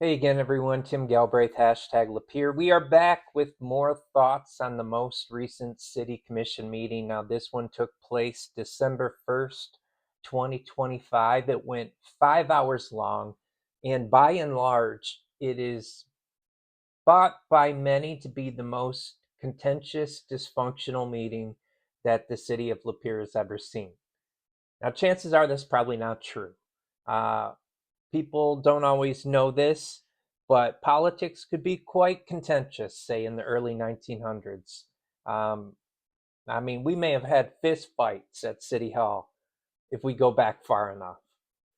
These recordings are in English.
Hey again, everyone. Tim Galbraith, hashtag Lapeer. We are back with more thoughts on the most recent City Commission meeting. Now, this one took place December 1st, 2025. It went 5 hours long, and by and large, it is thought by many to be the most contentious, dysfunctional meeting that the city of Lapeer has ever seen. Now, chances are that's probably not true. Uh, People don't always know this, but politics could be quite contentious, say in the early 1900s. Um, I mean, we may have had fist fights at City Hall if we go back far enough.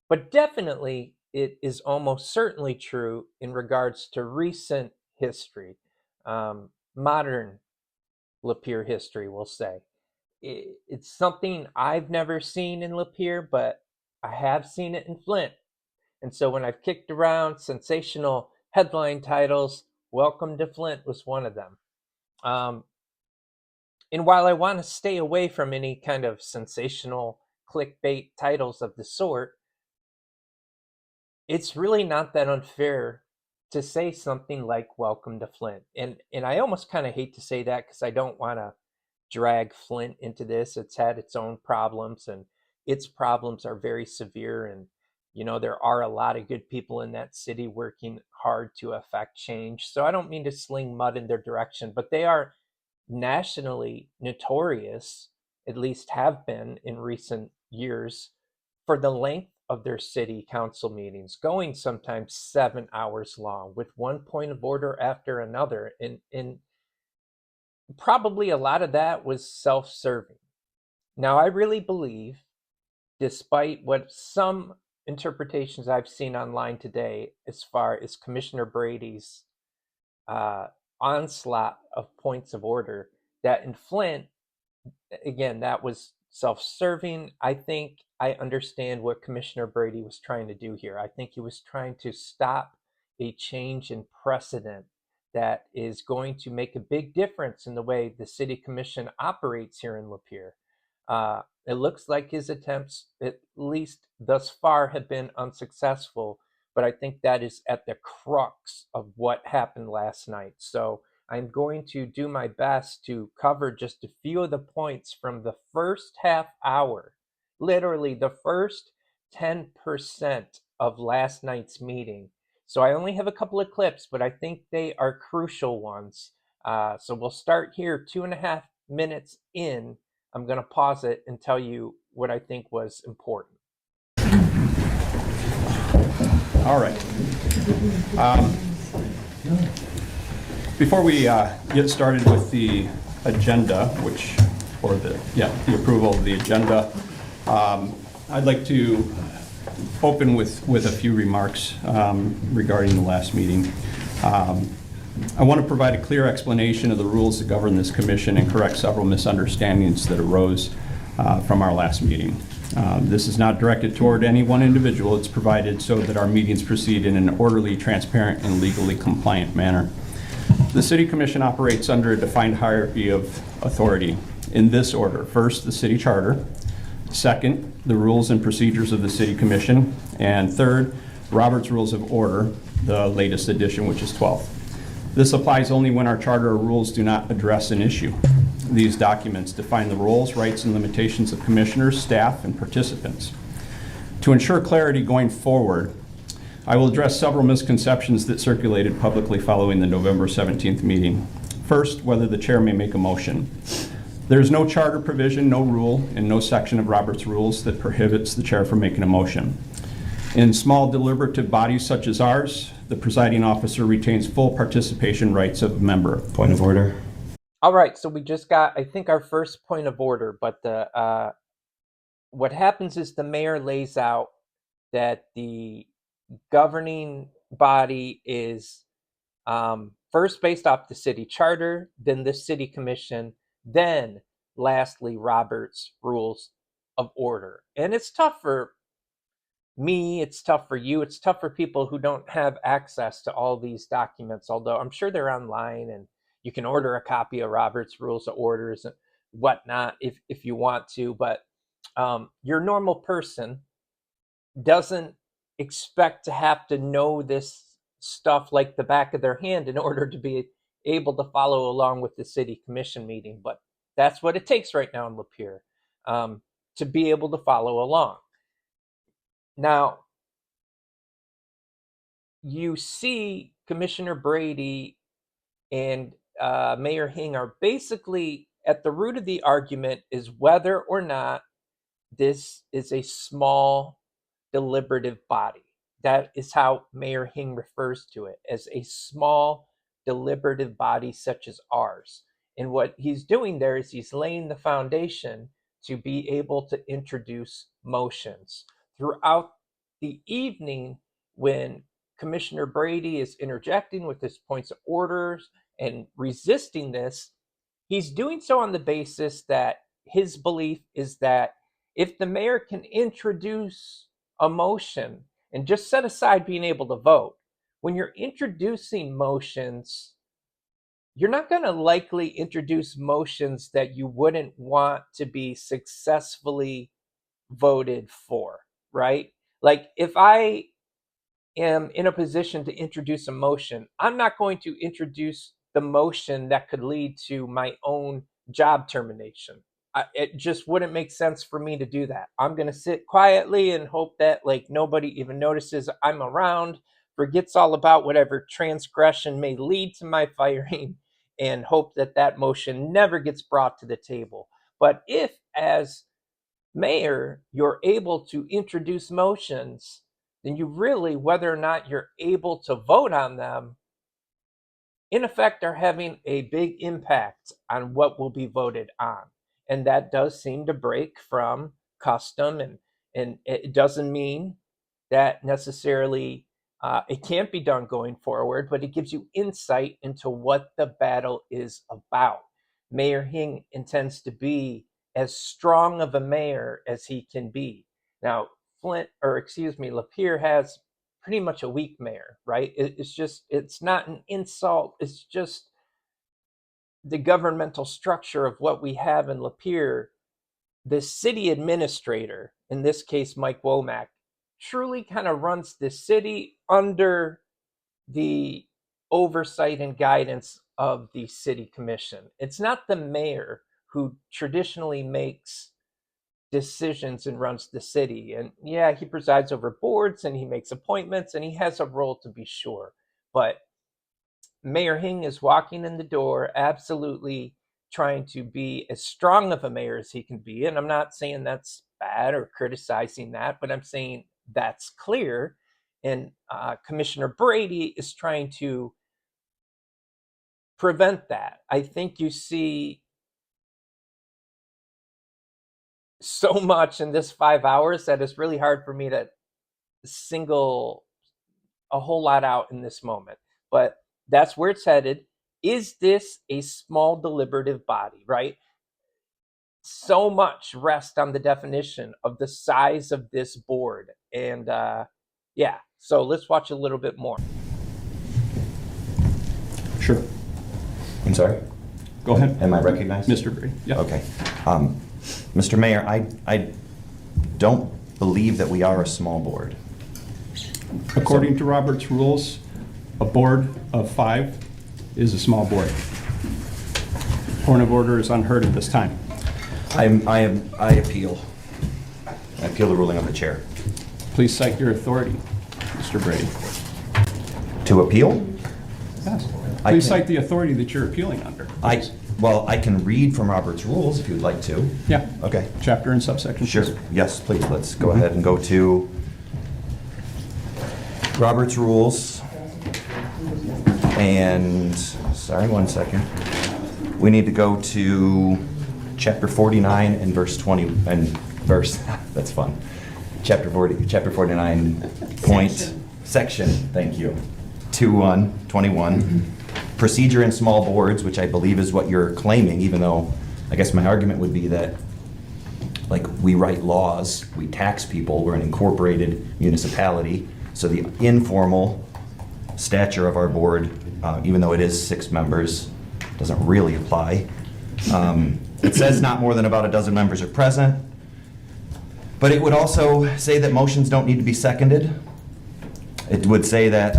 But definitely, it is almost certainly true in regards to recent history, modern Lapeer history, we'll say. It's something I've never seen in Lapeer, but I have seen it in Flint. And so when I've kicked around sensational headline titles, Welcome to Flint was one of them. Um, and while I want to stay away from any kind of sensational clickbait titles of the sort, it's really not that unfair to say something like Welcome to Flint. And I almost kind of hate to say that because I don't want to drag Flint into this. It's had its own problems, and its problems are very severe. And, there are a lot of good people in that city working hard to affect change. So I don't mean to sling mud in their direction, but they are nationally notorious, at least have been in recent years, for the length of their city council meetings, going sometimes 7 hours long with one point of order after another. And probably a lot of that was self-serving. Now, I really believe, despite what some interpretations I've seen online today, as far as Commissioner Brady's uh, onslaught of points of order, that in Flint, again, that was self-serving. I think I understand what Commissioner Brady was trying to do here. I think he was trying to stop a change in precedent that is going to make a big difference in the way the city commission operates here in Lapeer. It looks like his attempts, at least thus far, have been unsuccessful, but I think that is at the crux of what happened last night. So I'm going to do my best to cover just a few of the points from the first half hour, literally the first 10% of last night's meeting. So I only have a couple of clips, but I think they are crucial ones. So we'll start here, 2.5 minutes in. I'm going to pause it and tell you what I think was important. All right. Before we get started with the agenda, the approval of the agenda, I'd like to open with a few remarks regarding the last meeting. I want to provide a clear explanation of the rules that govern this commission and correct several misunderstandings that arose from our last meeting. This is not directed toward any one individual. It's provided so that our meetings proceed in an orderly, transparent, and legally compliant manner. The City Commission operates under a defined hierarchy of authority in this order. First, the city charter. Second, the rules and procedures of the City Commission. And third, Robert's Rules of Order, the latest edition, which is 12th. This applies only when our charter or rules do not address an issue. These documents define the roles, rights, and limitations of commissioners, staff, and participants. To ensure clarity going forward, I will address several misconceptions that circulated publicly following the November 17th meeting. First, whether the chair may make a motion. There is no charter provision, no rule, and no section of Robert's Rules that prohibits the chair from making a motion. In small deliberative bodies such as ours, the presiding officer retains full participation rights of a member. Point of order. All right, so we just got, I think, our first point of order, but what happens is the mayor lays out that the governing body is first based off the city charter, then the city commission, then lastly Robert's Rules of Order. And it's tough for me, it's tough for you, it's tough for people who don't have access to all these documents, although I'm sure they're online and you can order a copy of Robert's Rules of Orders and whatnot if you want to. But your normal person doesn't expect to have to know this stuff like the back of their hand in order to be able to follow along with the city commission meeting. But that's what it takes right now in Lapeer, to be able to follow along. Now, you see Commissioner Brady and Mayor Hing are basically at the root of the argument is whether or not this is a small deliberative body. That is how Mayor Hing refers to it, as a small deliberative body such as ours. And what he's doing there is he's laying the foundation to be able to introduce motions. Throughout the evening, when Commissioner Brady is interjecting with his points of orders and resisting this, he's doing so on the basis that his belief is that if the mayor can introduce a motion and just set aside being able to vote, when you're introducing motions, you're not going to likely introduce motions that you wouldn't want to be successfully voted for, right? Like if I am in a position to introduce a motion, I'm not going to introduce the motion that could lead to my own job termination. It just wouldn't make sense for me to do that. I'm going to sit quietly and hope that like nobody even notices I'm around, forgets all about whatever transgression may lead to my firing, and hope that that motion never gets brought to the table. But if, as mayor, you're able to introduce motions, then you really, whether or not you're able to vote on them, in effect are having a big impact on what will be voted on. And that does seem to break from custom, and it doesn't mean that necessarily it can't be done going forward, but it gives you insight into what the battle is about. Mayor Hing intends to be as strong of a mayor as he can be. Now, Lapeer has pretty much a weak mayor, right? It's not an insult. It's just the governmental structure of what we have in Lapeer. The city administrator, in this case, Mike Womack, truly kind of runs the city under the oversight and guidance of the city commission. It's not the mayor who traditionally makes decisions and runs the city. And yeah, he presides over boards and he makes appointments and he has a role to be sure. But Mayor Hing is walking in the door, absolutely trying to be as strong of a mayor as he can be. And I'm not saying that's bad or criticizing that, but I'm saying that's clear. And Commissioner Brady is trying to prevent that. I think you see so much in this 5 hours that it's really hard for me to single a whole lot out in this moment. But that's where it's headed. Is this a small deliberative body, right? So much rests on the definition of the size of this board. And yeah, so let's watch a little bit more. Sure. I'm sorry? Go ahead. Am I recognized? Mr. Brady. Yeah. Okay. Mr. Mayor, I don't believe that we are a small board. According to Robert's rules, a board of 5 is a small board. Point of order is unheard at this time. I appeal. I appeal the ruling of the chair. Please cite your authority, Mr. Brady. To appeal? Yes. I Please can- cite the authority that you're appealing under. please. Well, I can read from Robert's rules if you'd like to. Yeah. Okay. Chapter and subsection. Sure. Yes, please. Let's go ahead and go to Robert's rules. And, sorry, one second. We need to go to chapter 49 and verse 20, and verse, that's fun. Chapter 49 point, section, thank you, 21. Procedure in small boards, which I believe is what you're claiming, even though I guess my argument would be that, like, we write laws, we tax people, we're an incorporated municipality, so the informal stature of our board, even though it is 6 members, doesn't really apply. It says not more than about a dozen members are present, but it would also say that motions don't need to be seconded. It would say that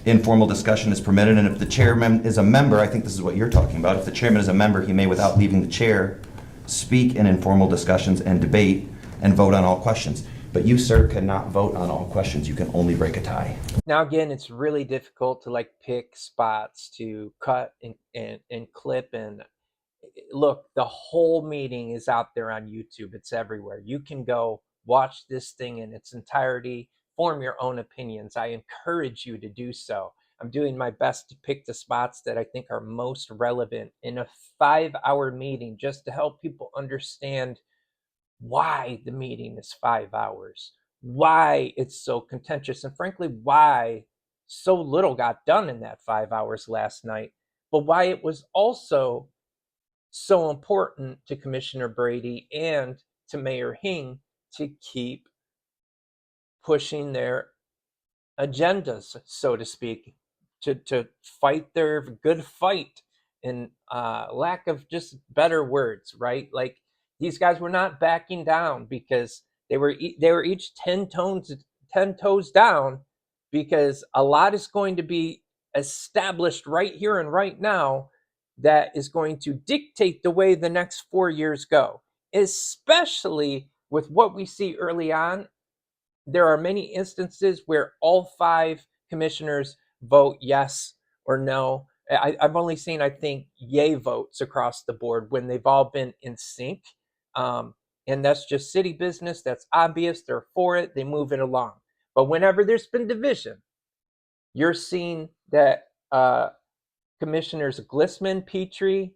informal discussion is permitted, and if the chairman is a member, I think this is what you're talking about, if the chairman is a member, he may, without leaving the chair, speak in informal discussions and debate and vote on all questions. But you, sir, cannot vote on all questions. You can only break a tie. Now, again, it's really difficult to like pick spots to cut and clip. And look, the whole meeting is out there on YouTube. It's everywhere. You can go watch this thing in its entirety, form your own opinions. I encourage you to do so. I'm doing my best to pick the spots that I think are most relevant in a 5-hour meeting, just to help people understand why the meeting is 5 hours, why it's so contentious, and frankly, why so little got done in that 5 hours last night, but why it was also so important to Commissioner Brady and to Mayor Hing to keep pushing their agendas, so to speak, to fight their good fight, in lack of just better words, right? Like, these guys were not backing down because they were each 10 toes down, because a lot is going to be established right here and right now that is going to dictate the way the next 4 years go, especially with what we see early on. There are many instances where all 5 commissioners vote yes or no. I've only seen, I think, yay votes across the board when they've all been in sync. And that's just city business. That's obvious. They're for it. They move it along. But whenever there's been division, you're seeing that Commissioners Glissman, Petrie,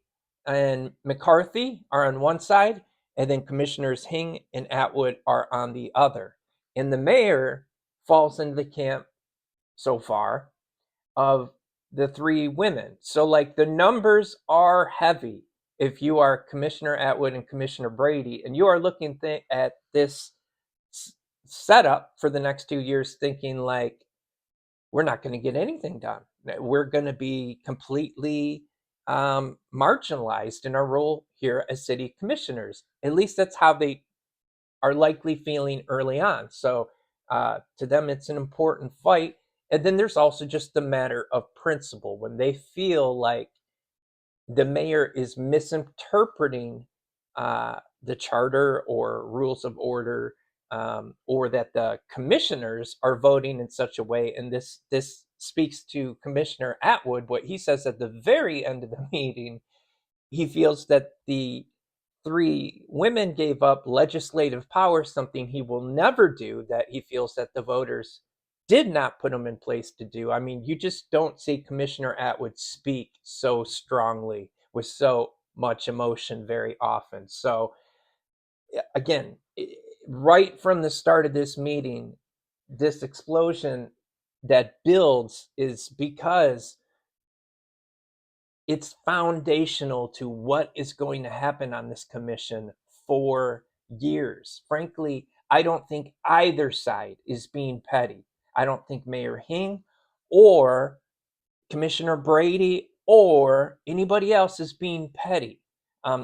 and McCarthy are on one side, and then Commissioners Hing and Atwood are on the other. And the mayor falls into the camp so far of the 3 women. So, like, the numbers are heavy if you are Commissioner Atwood and Commissioner Brady, and you are looking at this setup for the next 2 years thinking, like, we're not going to get anything done. We're going to be completely marginalized in our role here as city commissioners. At least that's how they are likely feeling early on. So to them, it's an important fight. And then there's also just the matter of principle. When they feel like the mayor is misinterpreting the charter or rules of order, or that the commissioners are voting in such a way, and this speaks to Commissioner Atwood, what he says at the very end of the meeting. He feels that the 3 women gave up legislative power, something he will never do, that he feels that the voters did not put him in place to do. I mean, you just don't see Commissioner Atwood speak so strongly with so much emotion very often. So again, right from the start of this meeting, this explosion that builds is because it's foundational to what is going to happen on this commission for years. Frankly, I don't think either side is being petty. I don't think Mayor Hing or Commissioner Brady or anybody else is being petty.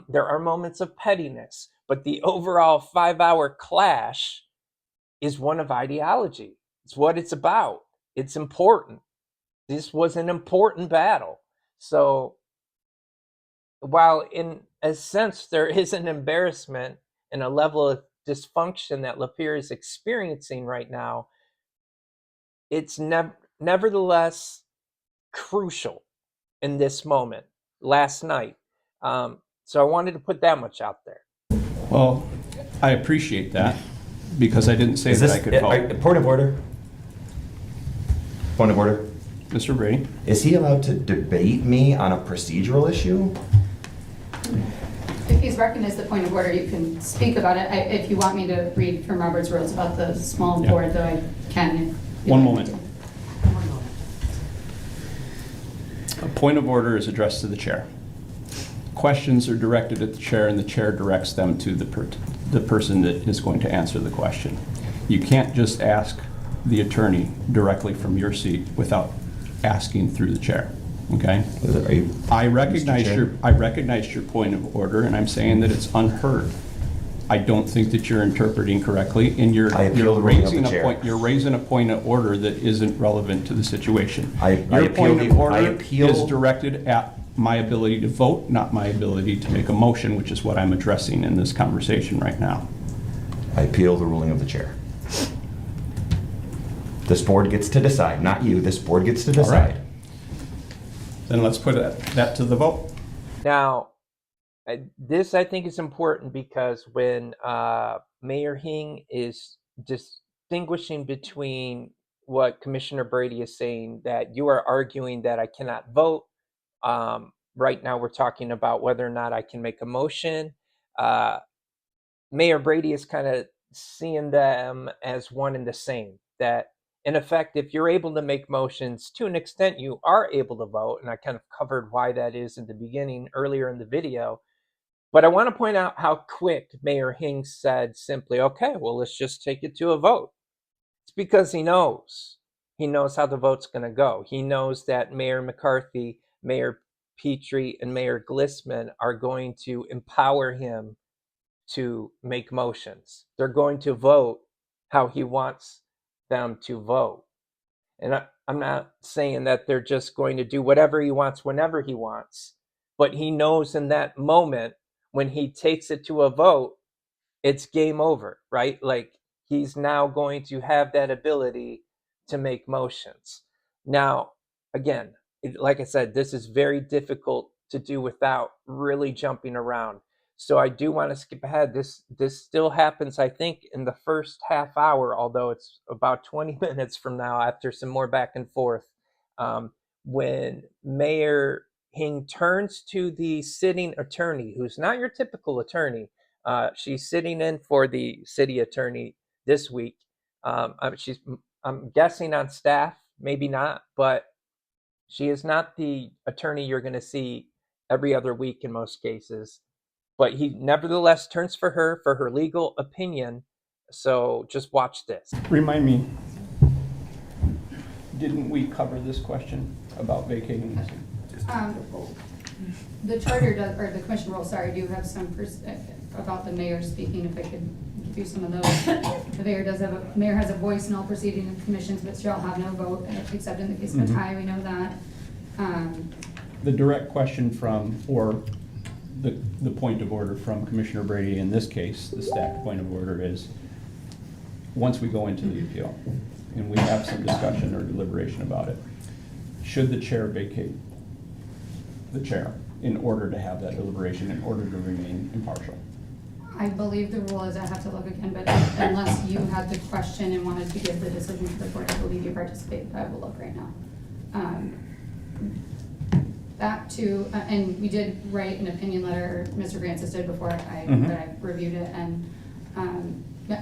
There are moments of pettiness, but the overall 5-hour clash is one of ideology. It's what it's about. It's important. This was an important battle. So while in a sense there is an embarrassment and a level of dysfunction that Lapeer is experiencing right now, it's nevertheless crucial in this moment, last night. So I wanted to put that much out there. Well, I appreciate that, because I didn't say Is that this, I could vote. point of order? Point of order. Mr. Brady? Is he allowed to debate me on a procedural issue? If he's recognized the point of order, you can speak about it. If you want me to read from Robert's rules about the small board, though, I can. One moment. A point of order is addressed to the chair. Questions are directed at the chair, and the chair directs them to the person that is going to answer the question. You can't just ask the attorney directly from your seat without asking through the chair. Okay? I recognize your point of order, and I'm saying that it's unheard. I don't think that you're interpreting correctly, and I appeal the ruling of the chair. you're raising a point of order that isn't relevant to the situation. I Your appeal point the- of I order appeal- is directed at my ability to vote, not my ability to make a motion, which is what I'm addressing in this conversation right now. I appeal the ruling of the chair. This board gets to decide, not you. This board gets to All right. decide. Then let's put that to the vote. Now, this I think is important because when Mayor Hing is distinguishing between what Commissioner Brady is saying, that you are arguing that I cannot vote. Right now, we're talking about whether or not I can make a motion. Uh, Mayor Brady is kind of seeing them as one and the same. That in effect, if you're able to make motions to an extent, you are able to vote. And I kind of covered why that is in the beginning earlier in the video. But I want to point out how quick Mayor Hing said simply, okay, well, let's just take it to a vote. It's because he knows. He knows how the vote's going to go. He knows that Mayor McCarthy, Mayor Petrie, and Mayor Glissman are going to empower him to make motions. They're going to vote how he wants them to vote. And I'm not saying that they're just going to do whatever he wants whenever he wants, but he knows in that moment when he takes it to a vote, it's game over, right? Like he's now going to have that ability to make motions. Now, again, like I said, this is very difficult to do without really jumping around. So I do want to skip ahead. This still happens, I think, in the first half hour, although it's about 20 minutes from now after some more back and forth. Um, when Mayor Hing turns to the sitting attorney, who's not your typical attorney, she's sitting in for the city attorney this week. I'm guessing on staff, maybe not, but she is not the attorney you're going to see every other week in most cases. But he nevertheless turns for her legal opinion. So just watch this. Remind me, didn't we cover this question about vacating this? The charter does, or the commission rules, sorry, do have some about the mayor speaking, if I could give you some of those. The mayor has a voice in all proceedings of commissions, but shall have no vote, except in the case of a tie, we know that. The direct question from, or the point of order from Commissioner Brady in this case, the stacked point of order is, once we go into the appeal and we have some discussion or deliberation about it, should the chair vacate the chair in order to have that deliberation, in order to remain impartial? I believe the rule is, I have to look again, but unless you had the question and wanted to give the decision to the board, I believe you participate, but I will look right now. Back to, and we did write an opinion letter, Mr. Francis did before I reviewed it, and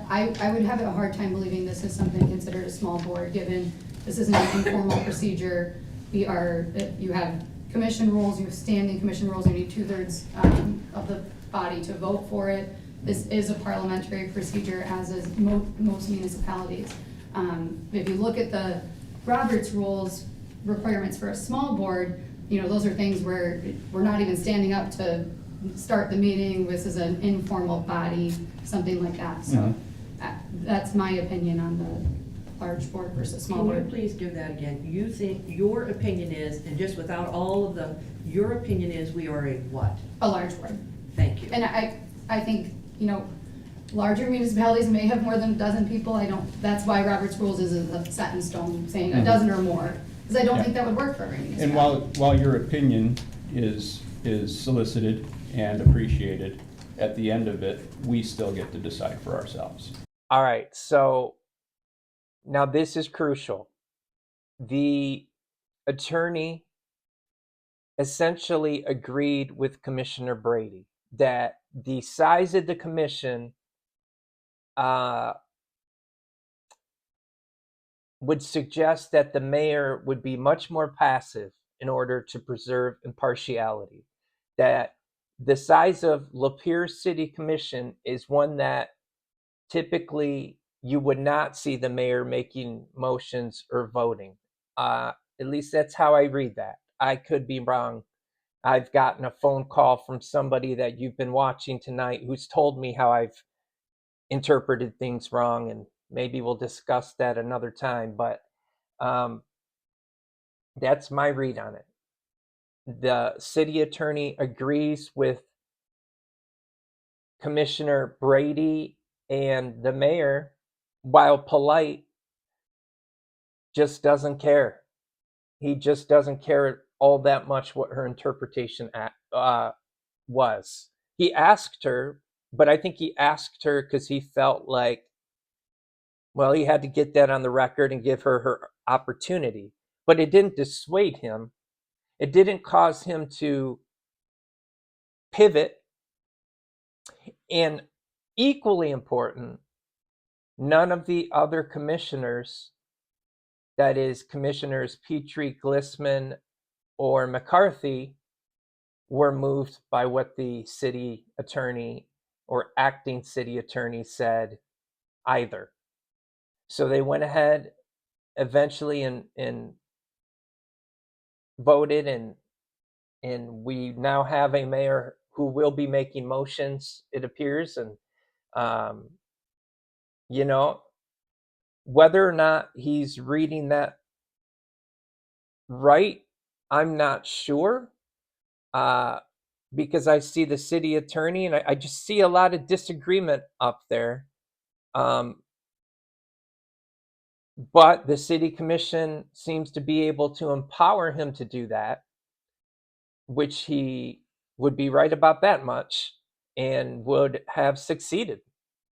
I would have a hard time believing this is something considered a small board, given this is an informal procedure. You have commission rules, you have standing commission rules, you need 2/3 of the body to vote for it. This is a parliamentary procedure, as is most municipalities. If you look at the Roberts rules requirements for a small board, those are things where we're not even standing up to start the meeting. This is an informal body, something like that. So that's my opinion on the large board versus small board. Can you please give that again? You think your opinion is, and just without all of your opinion is we are a what? A large board. Thank you. And I think, larger municipalities may have more than a dozen people. That's why Robert's rules isn't set in stone, saying a dozen or more, because I don't think that would work for every municipality. And while your opinion is solicited and appreciated, at the end of it, we still get to decide for ourselves. All right, so now this is crucial. The attorney essentially agreed with Commissioner Brady that the size of the commission would suggest that the mayor would be much more passive in order to preserve impartiality. That the size of Lapeer City Commission is one that typically you would not see the mayor making motions or voting. At least that's how I read that. I could be wrong. I've gotten a phone call from somebody that you've been watching tonight who's told me how I've interpreted things wrong, and maybe we'll discuss that another time. But um, that's my read on it. The city attorney agrees with Commissioner Brady, and the mayor, while polite, just doesn't care. He just doesn't care all that much what her interpretation was. He asked her, but I think he asked her because he felt like, well, he had to get that on the record and give her her opportunity. But it didn't dissuade him. It didn't cause him to pivot. And equally important, none of the other commissioners, that is, Commissioners Petrie, Glissman, or McCarthy, were moved by what the city attorney or acting city attorney said either. So they went ahead eventually and voted, and we now have a mayor who will be making motions, it appears. And um, you know, whether or not he's reading that right, I'm not sure. Uh, because I see the city attorney, and I just see a lot of disagreement up there. Um, but the city commission seems to be able to empower him to do that, which he would be right about that much, and would have succeeded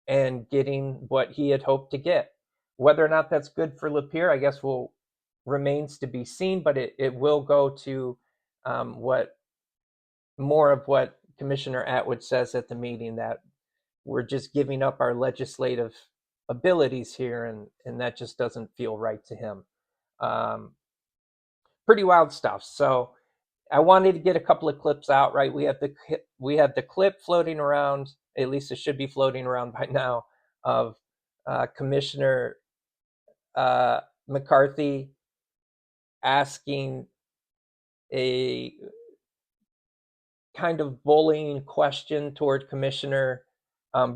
in getting what he had hoped to get. Whether or not that's good for Lapeer, I guess will remains to be seen, but it will go to what more of what Commissioner Atwood says at the meeting, that we're just giving up our legislative abilities here, and that just doesn't feel right to him. Um, Pretty wild stuff. So I wanted to get a couple of clips out. Right, we have the clip floating around. At least it should be floating around by now, of Commissioner uh, McCarthy asking a kind of bullying question toward Commissioner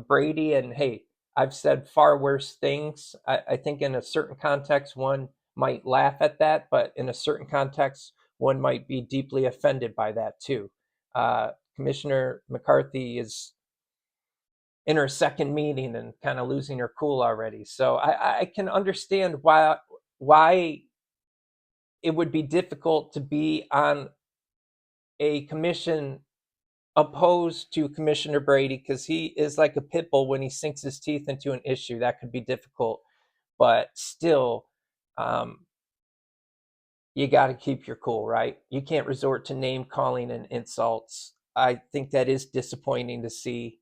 Brady. And hey, I've said far worse things. I think in a certain context, one might laugh at that, but in a certain context, one might be deeply offended by that too. Commissioner McCarthy is in her second meeting and kind of losing her cool already. So I can understand why it would be difficult to be on a commission opposed to Commissioner Brady, because he is like a pit bull. When he sinks his teeth into an issue, that could be difficult. But still, um, you got to keep your cool, right? You can't resort to name calling and insults. I think that is disappointing to see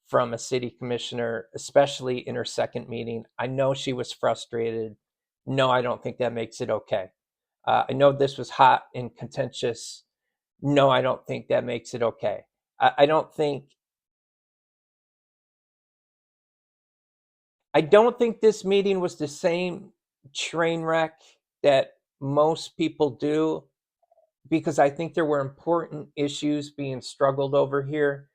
from a city commissioner, especially in her second meeting. I know she was frustrated. No, I don't think that makes it okay. I know this was hot and contentious. No, I don't think that makes it okay. I don't think this meeting was the same train wreck that most people do, because I think there were important issues being struggled over here.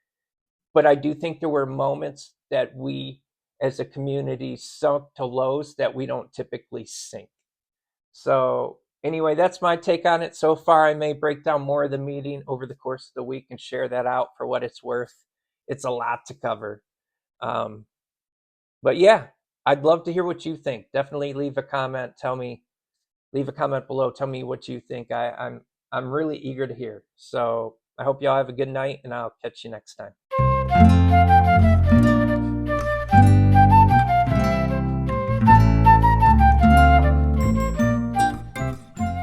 But I do think there were moments that we as a community sunk to lows that we don't typically sink. So, anyway, that's my take on it so far. I may break down more of the meeting over the course of the week and share that out for what it's worth. It's a lot to cover. Um, but yeah, I'd love to hear what you think. Definitely leave a comment. Leave a comment below. Tell me what you think. I'm really eager to hear. So I hope y'all have a good night, and I'll catch you next time.